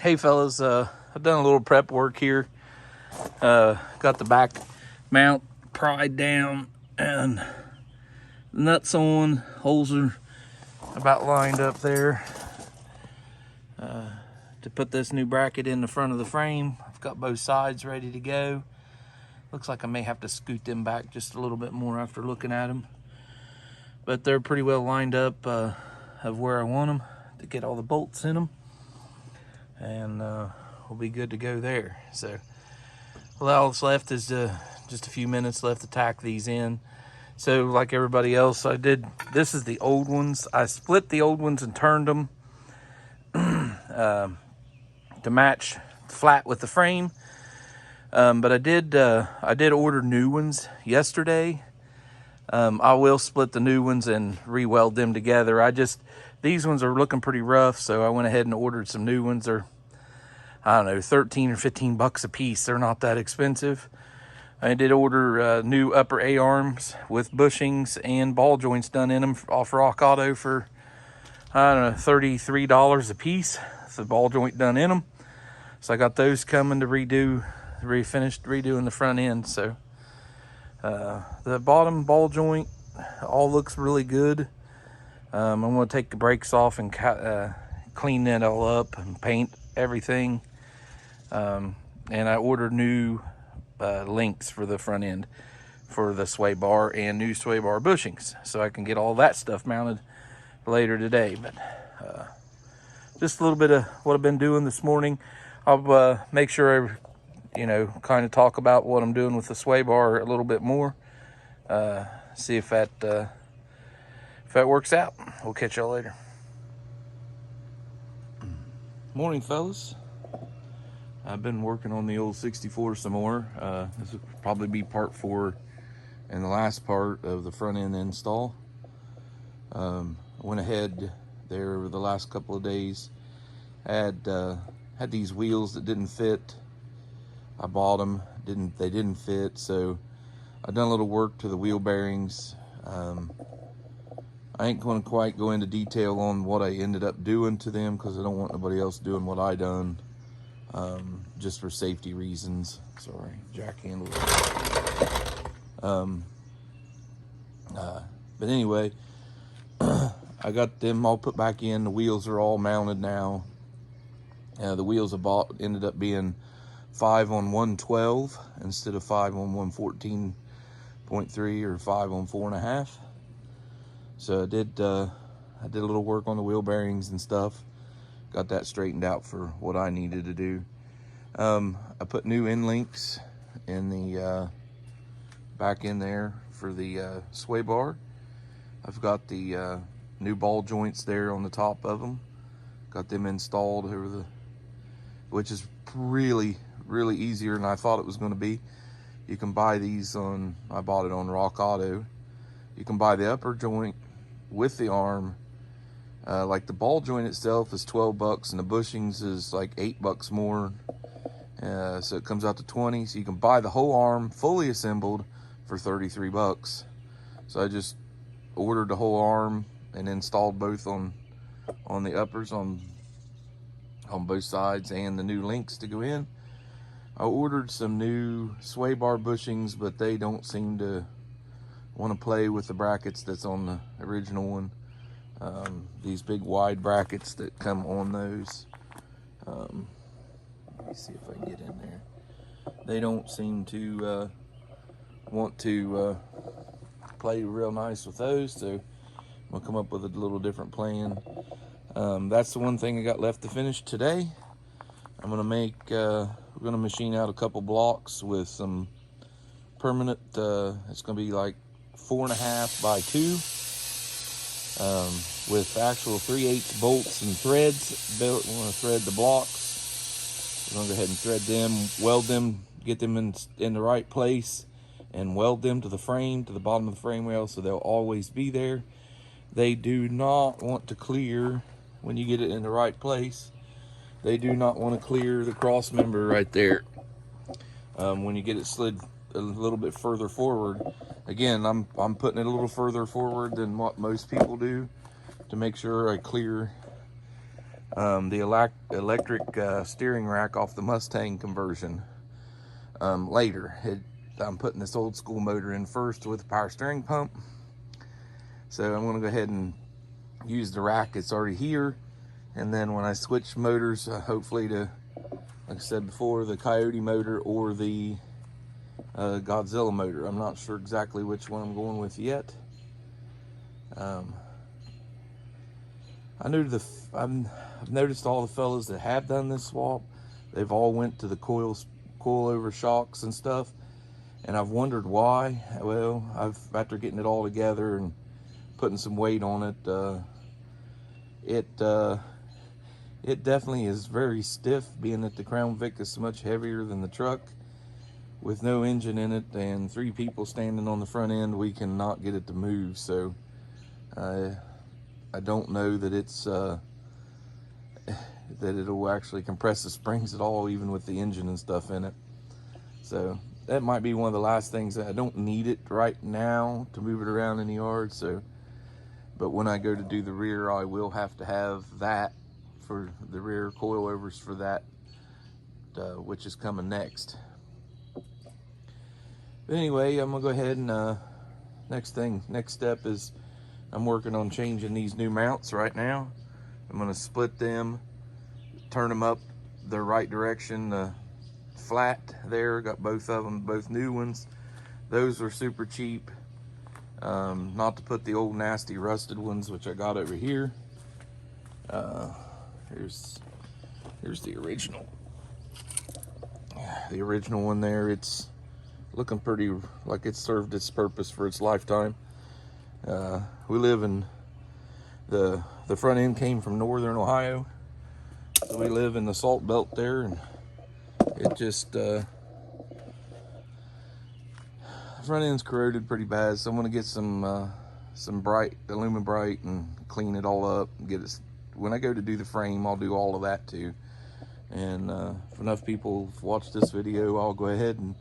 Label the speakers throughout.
Speaker 1: Hey fellas, I've done a little prep work here. Got the back mount pried down and nuts on. Holes are about lined up there to put this new bracket in the front of the frame. I've got both sides ready to go. Looks like I may have to scoot them back just a little bit more after looking at them, but they're pretty well lined up of where I want them to get all the bolts in them, and we'll be good to go there. So all that's left is just a few minutes left to tack these in. So like everybody else, this is the old ones. I split the old ones and turned them to match flat with the frame. But I did order new ones yesterday. I will split the new ones and re-weld them together. These ones are looking pretty rough, so I went ahead and ordered some new ones. They're, I don't know, 13 or 15 bucks a piece. They're not that expensive. I did order new upper A-arms with bushings and ball joints done in them off Rock Auto for, I don't know, $33 a piece. The ball joint done in them. So I got those coming to redoing the front end. So the bottom ball joint all looks really good. I'm going to take the brakes off and clean that all up and paint everything. And I ordered new links for the front end for the sway bar and new sway bar bushings, so I can get all that stuff mounted later today. But just a little bit of what I've been doing this morning. I'll make sure I kind of talk about what I'm doing with the sway bar a little bit more, see if that works out. We'll catch y'all later. Morning, fellas. I've been working on the old 64 some more. This will probably be part 4 and the last part of the front end install. I went ahead there over the last couple of days. Had these wheels that didn't fit. I bought them, they didn't fit, so I done a little work to the wheel bearings. I ain't going to quite go into detail on what I ended up doing to them because I don't want nobody else doing what I done. Just for safety reasons. Sorry, jack handle. But anyway, I got them all put back in. The wheels are all mounted now. The wheels I bought ended up being 5 on 112 instead of 5 on 114.3 or 5 on 4.5. So I did a little work on the wheel bearings and stuff. Got that straightened out for what I needed to do. I put new end links in the back in there for the sway bar. I've got the new ball joints there on the top of them. Got them installed which is really easier than I thought it was going to be. You can buy these I bought it on Rock Auto. You can buy the upper joint with the arm. Like the ball joint itself is 12 bucks and the bushings is like 8 bucks more. So it comes out to 20. So you can buy the whole arm fully assembled for 33 bucks. So I just ordered the whole arm and installed both on the uppers on both sides and the new links to go in. I ordered some new sway bar bushings, but they don't seem to want to play with the brackets that's on the original one. These big wide brackets that come on those. Let me see if I can get in there. They don't seem to want to play real nice with those, so I'm gonna come up with a little different plan. That's the one thing I got left to finish today. I'm gonna we're gonna machine out a couple blocks with some permanent, it's gonna be like 4.5 by 2. With actual 3/8 bolts and threads. We want to thread the blocks. We're going to go ahead and thread them, weld them, get them in the right place, and weld them to the frame, to the bottom of the frame rail, so they'll always be there. They do not want to clear, when you get it in the right place, they do not want to clear the cross member right there. When you get it slid a little bit further forward, again, I'm putting it a little further forward than what most people do to make sure I clear the electric steering rack off the Mustang conversion later. I'm putting this old school motor in first with a power steering pump. So I'm going to go ahead and use the rack that's already here. And then when I switch motors, hopefully to, like I said before, the Coyote motor or the Godzilla motor. I'm not sure exactly which one I'm going with yet. I've noticed all the fellas that have done this swap, they've all went to the coilover shocks and stuff, and I've wondered why. Well, after getting it all together and putting some weight on it, it definitely is very stiff, being that the Crown Vic is so much heavier than the truck. With no engine in it and 3 people standing on the front end, we cannot get it to move. So I don't know that it's that it'll actually compress the springs at all, even with the engine and stuff in it. So that might be one of the last things. That I don't need it right now to move it around in the yard. So, but when I go to do the rear, I will have to have that for the rear coilovers for that, which is coming next. But anyway, I'm gonna go ahead and next step is I'm working on changing these new mounts right now. I'm gonna split them, turn them up the right direction, flat there. Got both of them, both new ones. Those were super cheap. Not to put the old nasty rusted ones, which I got over here. Here's the original. The original one there. It's looking pretty like it's served its purpose for its lifetime. We live in the front end came from northern Ohio, so we live in the salt belt there, and it just the front end's corroded pretty bad. So I'm gonna get some bright aluminum bright and clean it all up and get it. When I go to do the frame, I'll do all of that too. And if enough people have watched this video, I'll go ahead and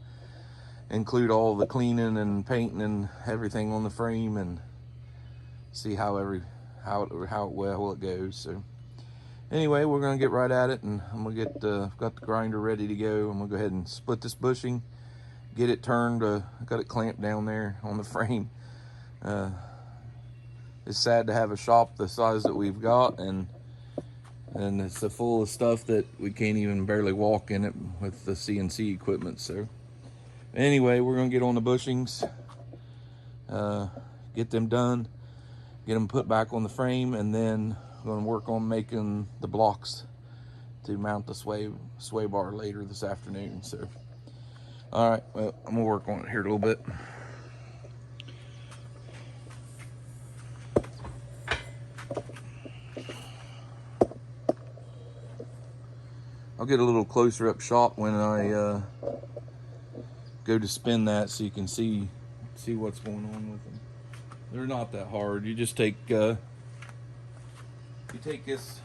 Speaker 1: include all the cleaning and painting and everything on the frame and see how well it goes. So anyway, we're gonna get right at it, and I'm gonna get got the grinder ready to go. I'm gonna go ahead and split this bushing, get it turned. Got it clamped down there on the frame. It's sad to have a shop the size that we've got, and it's full of stuff that we can't even barely walk in it with the CNC equipment. So anyway, we're gonna get on the bushings, get them done, get them put back on the frame, and then we're gonna work on making the blocks to mount the sway bar later this afternoon. So all right, well, I'm gonna work on it here a little bit. I'll get a little closer up shot when I go to spin that, so you can see what's going on with them. They're not that hard. You just take this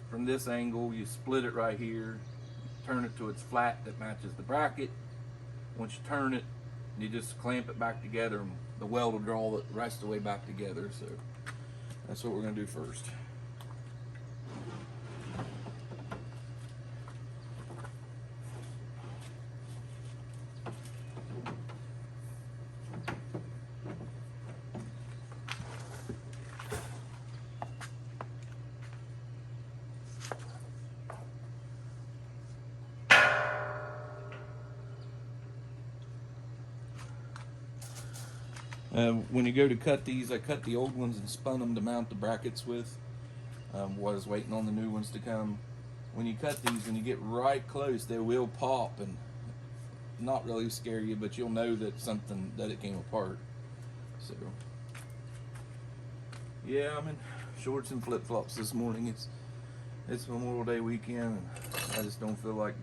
Speaker 1: from this angle, you split it right here, turn it to its flat that matches the bracket. Once you turn it, you just clamp it back together, and the weld will draw the rest of the way back together. So that's what we're gonna do first. When you go to cut these, I cut the old ones and spun them to mount the brackets with. Was waiting on the new ones to come. When you cut these, when you get right close, they will pop and not really scare you, but you'll know that it came apart. So yeah, I'm in shorts and flip-flops this morning. It's Memorial Day weekend, and I just don't feel like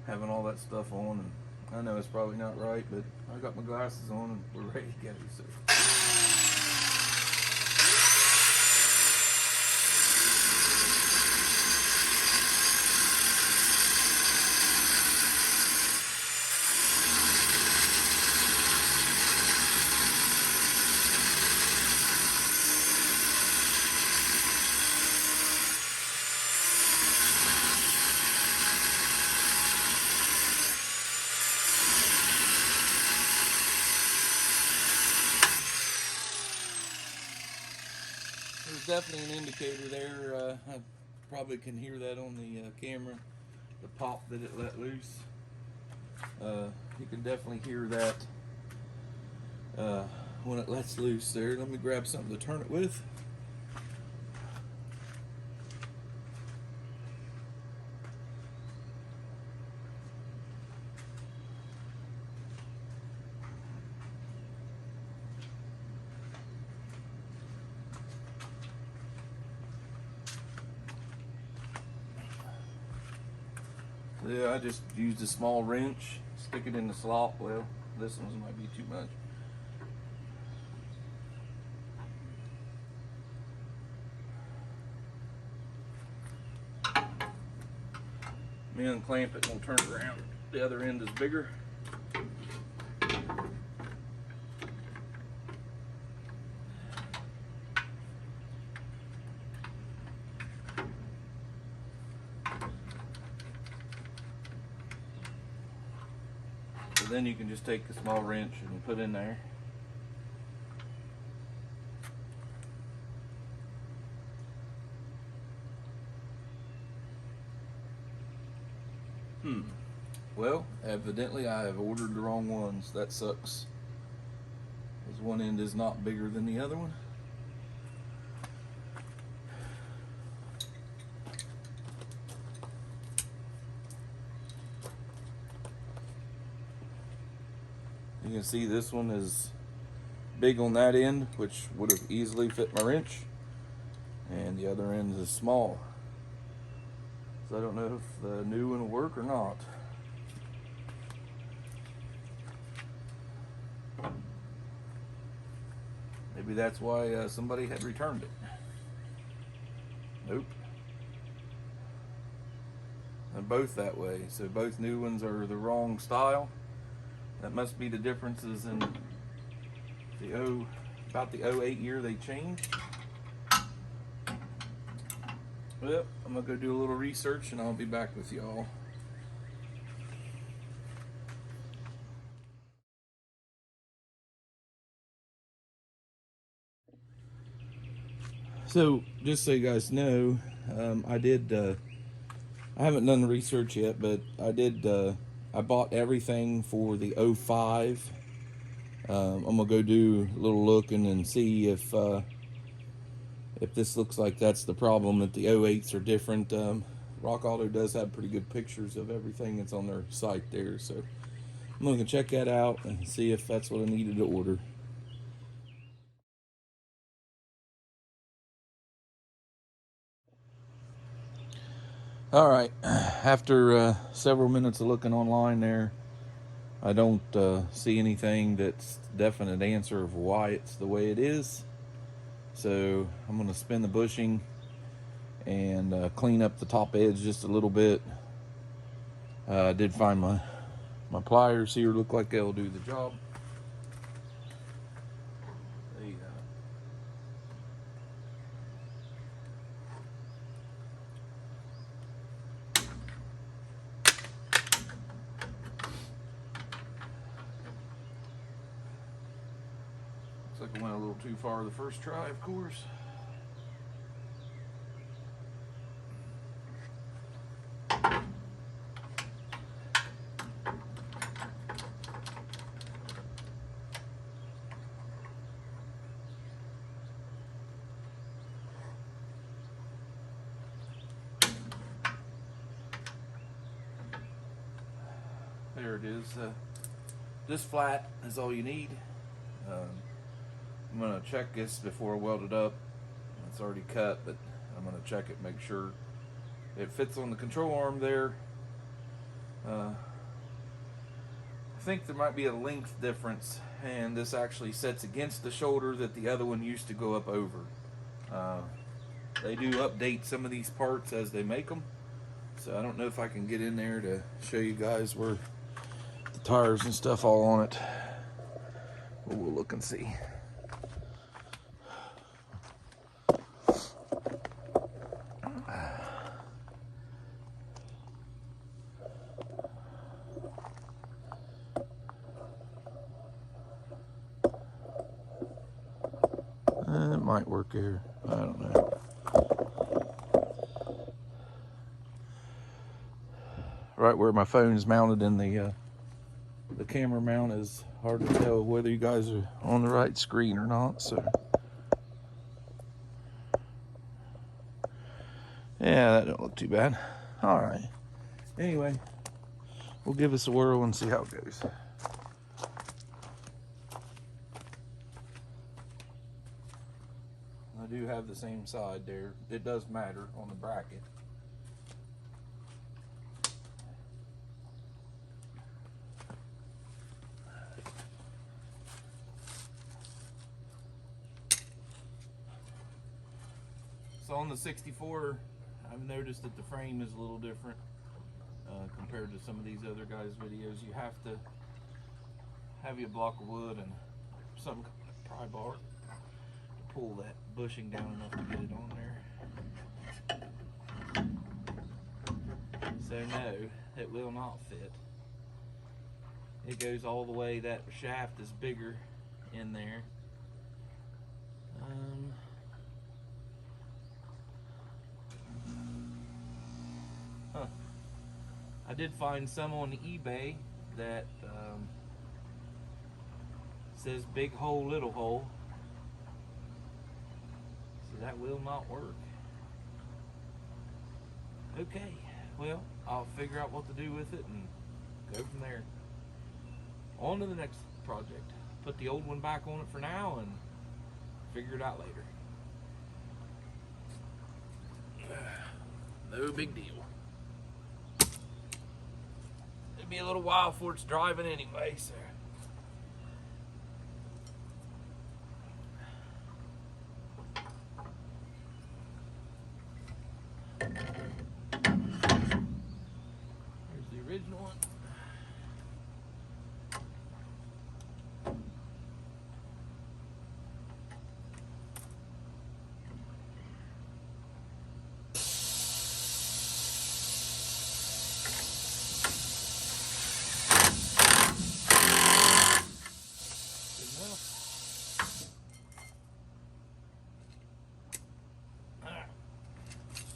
Speaker 1: having all that stuff on. And I know it's probably not right, but I got my glasses on and we're ready to go. So. definitely an indicator there. I probably can hear that on the camera, the pop that it let loose. You can definitely hear that when it lets loose there. Let me grab something to turn it with. Yeah, I just used a small wrench, stick it in the slot. Well, this one might be too much. Me unclamp it and we'll turn it around. The other end is bigger. So then you can just take a small wrench and put in there. Well, evidently I have ordered the wrong ones. That sucks. Because one end is not bigger than the other one. You can see this one is big on that end, which would have easily fit my wrench. And the other end is small. So I don't know if the new one will work or not. Maybe that's why somebody had returned it. Nope. They're both that way. So both new ones are the wrong style. That must be the differences in the about the 08 year they changed. Well, I'm gonna go do a little research and I'll be back with y'all. So, just so you guys know, I haven't done the research yet, but I bought everything for the 05. I'm gonna go do a little looking and see if this looks like that's the problem, that the 08s are different. Rock Auto does have pretty good pictures of everything that's on their site there, so I'm gonna check that out and see if that's what I needed to order. All right, after several minutes of looking online there, I don't see anything that's definite answer of why it's the way it is. So I'm going to spin the bushing and clean up the top edge just a little bit. I did find my pliers here, look like they'll do the job. Looks like I went a little too far the first try, of course. There it is. This flat is all you need. I'm going to check this before I weld it up. It's already cut, but I'm going to check it, make sure it fits on the control arm there. I think there might be a length difference, and this actually sets against the shoulder that the other one used to go up over. They do update some of these parts as they make them, so I don't know if I can get in there to show you guys where the tires and stuff all on it. But we'll look and see. It might work here. I don't know. Right where my phone is mounted in the camera mount is hard to tell whether you guys are on the right screen or not. So yeah, that don't look too bad. All right. Anyway, we'll give this a whirl and see how it goes. I do have the same side there. It does matter on the bracket. So on the 64, I've noticed that the frame is a little different compared to some of these other guys' videos. You have to have your block of wood and some pry bar to pull that bushing down enough to get it on there. So no, it will not fit. It goes all the way. That shaft is bigger in there. I did find some on eBay that says big hole, little hole. So that will not work. Okay, well, I'll figure out what to do with it and go from there. On to the next project. Put the old one back on it for now and figure it out later. No big deal. It'll be a little while before it's driving anyway, so. Here's the original one.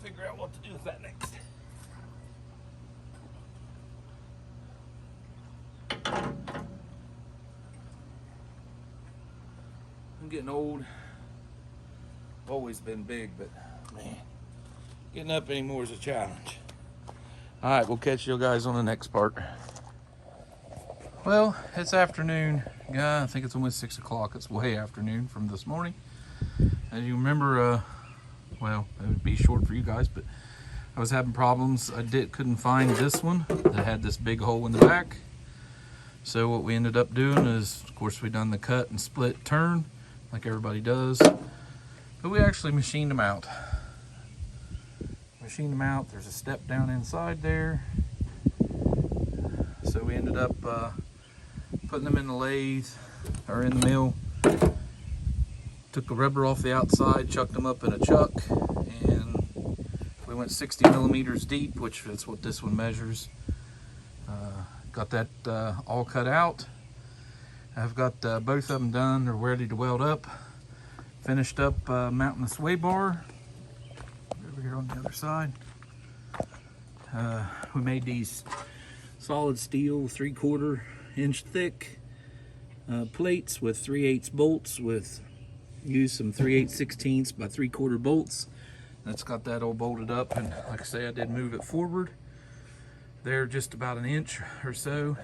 Speaker 1: Figure out what to do with that next. I'm getting old. Always been big, but man, getting up anymore is a challenge. All right, we'll catch you guys on the next part. Well, it's afternoon. Yeah, I think it's almost 6 o'clock. It's way afternoon from this morning. As you remember, well, it would be short for you guys, but I was having problems. I couldn't find this one that had this big hole in the back. So what we ended up doing is, of course, we done the cut and split turn like everybody does, but we actually machined them out. There's a step down inside there. So we ended up putting them in the lathe or in the mill. Took the rubber off the outside, chucked them up in a chuck, and we went 60 millimeters deep, which is what this one measures. Got that all cut out. I've got both of them done. They're ready to weld up. Finished up mounting the sway bar over here on the other side. We made these solid steel 3/4 inch thick plates with 3/8 bolts, used some 3/8/16 by 3/4 bolts. That's got that all bolted up, and like I say, I did move it forward. They're just about an inch or so.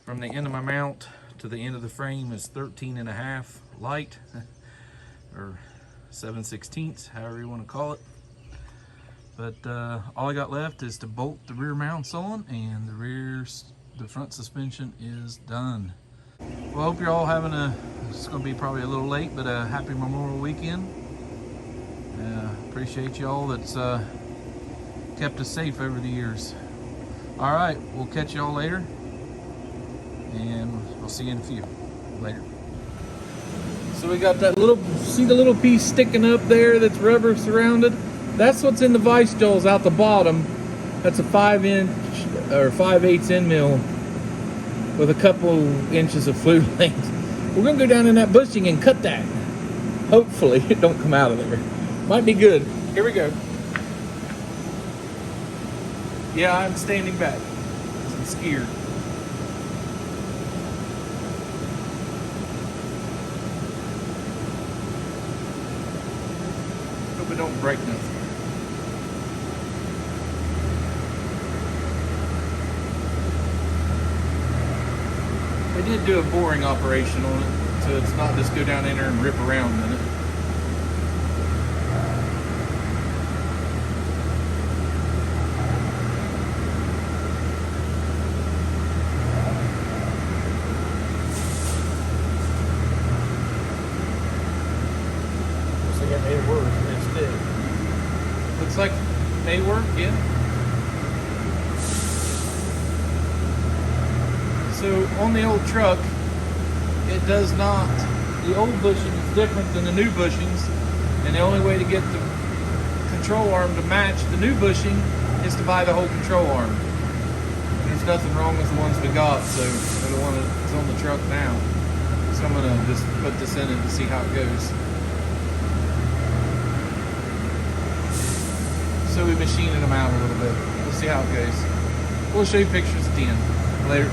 Speaker 1: From the end of my mount to the end of the frame is 13.5 light, or 7/16, however you want to call it. But all I got left is to bolt the rear mounts on, and the front suspension is done. Well, I hope you're all having it's going to be probably a little late, but a happy Memorial Weekend. Appreciate y'all that's kept us safe over the years. All right, we'll catch y'all later, and we'll see you in a few. Later. So we got that see the little piece sticking up there that's rubber surrounded? That's what's in the vice jewels out the bottom. That's a 5-inch or 5/8 end mill with a couple inches of flue length. We're gonna go down in that bushing and cut that. Hopefully it don't come out of there. Might be good. Here we go. Yeah, I'm standing back. I'm scared. Hope it don't break nothing. They did do a boring operation on it, so it's not just go down in there and rip around in it.
Speaker 2: Looks like it made it work and it's dead.
Speaker 1: Looks like it may work, yeah. So on the old truck, it does not, the old bushing is different than the new bushings, and the only way to get the control arm to match the new bushing is to buy the whole control arm. There's nothing wrong with the ones we got, so they're the one that's on the truck now. So I'm gonna just put this in it to see how it goes. So we're machining them out a little bit. We'll see how it goes. We'll show you pictures at the end. Later.